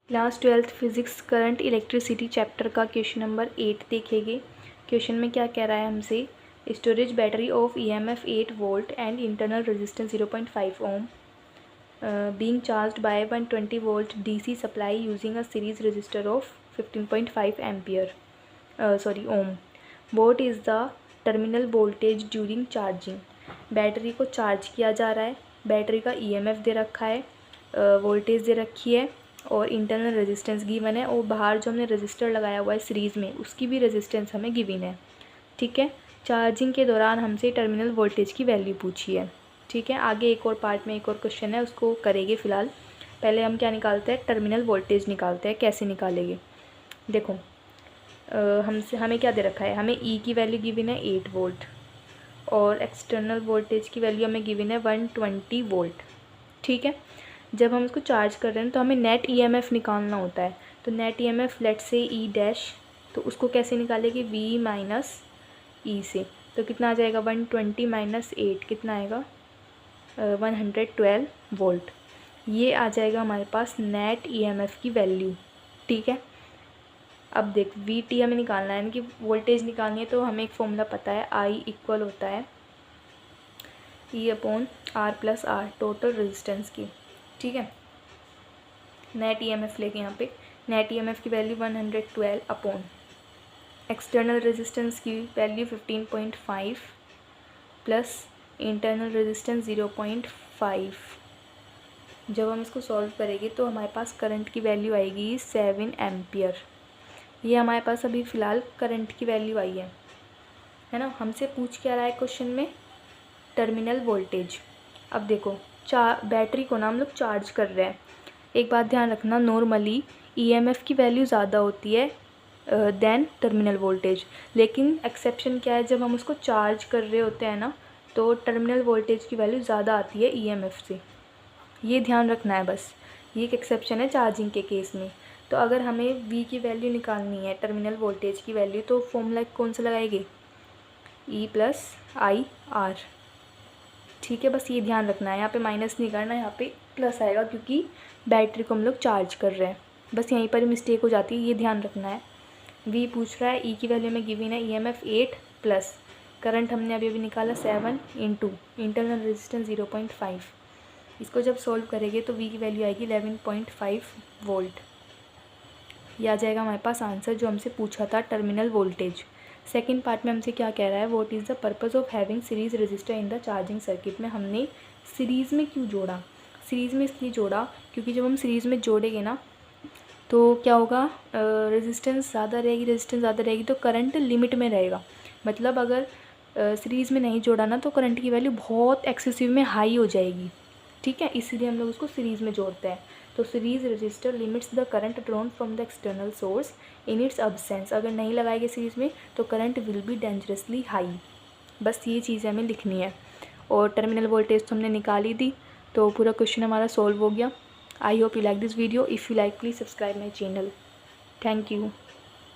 Class 12th physics current electricity chapter का question number 8 देखेंगे। Question में क्या कह रहा है हमसे, storage battery of EMF 8 volt and internal resistance 0.5 ohm being charged by 120 volt DC supply using a series resistor of 15.5 ampere ohm. What is the terminal voltage during charging? Battery को charge किया जा रहा है, battery का EMF दे रखा है, voltage दे रखी है और इंटरनल रेजिस्टेंस गिवन है और बाहर जो हमने रेजिस्टर लगाया हुआ है सीरीज़ में उसकी भी रेजिस्टेंस हमें गिवन है। ठीक है, चार्जिंग के दौरान हमसे टर्मिनल वोल्टेज की वैल्यू पूछी है। ठीक है, आगे एक और पार्ट में एक और क्वेश्चन है, उसको करेंगे फ़िलहाल। पहले हम क्या निकालते हैं, टर्मिनल वोल्टेज निकालते हैं। कैसे निकालेंगे, देखो हमें क्या दे रखा है, हमें ई की वैल्यू गिवन है 8 वोल्ट और एक्सटर्नल वोल्टेज की वैल्यू हमें गिवन है 120 वोल्ट। ठीक है, जब हम इसको चार्ज कर रहे हैं तो हमें नेट ईएमएफ निकालना होता है। तो नेट ईएमएफ लेट से ई डैश, तो उसको कैसे निकालेंगे, वी माइनस ई से। तो कितना आ जाएगा, 120 माइनस 8 कितना आएगा, 112 वोल्ट। ये आ जाएगा हमारे पास नेट ईएमएफ की वैल्यू। ठीक है, अब देख वी टी हमें निकालना है, यानी कि वोल्टेज निकालनी है। तो हमें एक फॉर्मूला पता है, आई इक्वल होता है E upon R plus r, total resistance की। ठीक है, नेट ईएमएफ लेके यहाँ पे नेट ईएमएफ की वैल्यू 112 अपॉन एक्सटर्नल रेजिस्टेंस की वैल्यू 15.5 प्लस इंटरनल रेजिस्टेंस 0.5। जब हम इसको सॉल्व करेंगे तो हमारे पास करंट की वैल्यू आएगी 7 एम्पियर। ये हमारे पास अभी फ़िलहाल करंट की वैल्यू आई है ना। हमसे पूछ क्या रहा है क्वेश्चन में, टर्मिनल वोल्टेज। अब देखो बैटरी को ना हम लोग चार्ज कर रहे हैं। एक बात ध्यान रखना, नॉर्मली ईएमएफ की वैल्यू ज़्यादा होती है देन टर्मिनल वोल्टेज, लेकिन एक्सेप्शन क्या है, जब हम उसको चार्ज कर रहे होते हैं ना तो टर्मिनल वोल्टेज की वैल्यू ज़्यादा आती है ईएमएफ से। ये ध्यान रखना है बस, ये एक एक्सेप्शन है चार्जिंग के केस में। तो अगर हमें वी की वैल्यू निकालनी है, टर्मिनल वोल्टेज की वैल्यू, तो फॉर्मूला कौन सा लगाएंगे, ई प्लस आई आर। ठीक है, बस ये ध्यान रखना है, यहाँ पे माइनस नहीं करना, यहाँ पे प्लस आएगा क्योंकि बैटरी को हम लोग चार्ज कर रहे हैं। बस यहीं पर मिस्टेक हो जाती है, ये ध्यान रखना है। वी पूछ रहा है, ई की वैल्यू में गिवन है ईएमएफ 8 प्लस करंट हमने अभी निकाला 7 इंटू इंटरनल रेजिस्टेंस 0.5। इसको जब सॉल्व करेंगे तो वी की वैल्यू आएगी 11.5 वोल्ट। ये आ जाएगा हमारे पास आंसर जो हमसे पूछा था, टर्मिनल वोल्टेज। सेकंड पार्ट में हमसे क्या कह रहा है, what is the purpose of having series register in the charging circuit. में हमने सीरीज़ में क्यों जोड़ा, सीरीज़ में इसलिए जोड़ा क्योंकि जब हम सीरीज़ में जोड़ेंगे ना तो क्या होगा, रेजिस्टेंस ज़्यादा रहेगी तो करंट लिमिट में रहेगा। मतलब अगर सीरीज़ में नहीं जोड़ा ना तो करंट की वैल्यू बहुत एक्सेसिव में हाई हो जाएगी। ठीक है, इसीलिए हम लोग उसको सीरीज़ में जोड़ते हैं। तो series register limits the current drawn from the external source in its absence. अगर नहीं लगाएंगे सीरीज़ में तो current will be dangerously high. बस ये चीज़ हमें लिखनी है। और टर्मिनल वोल्टेज तो हमने निकाल ही दी, तो पूरा क्वेश्चन हमारा सॉल्व हो गया। I hope you like this video. If you like please subscribe my channel. Thank you.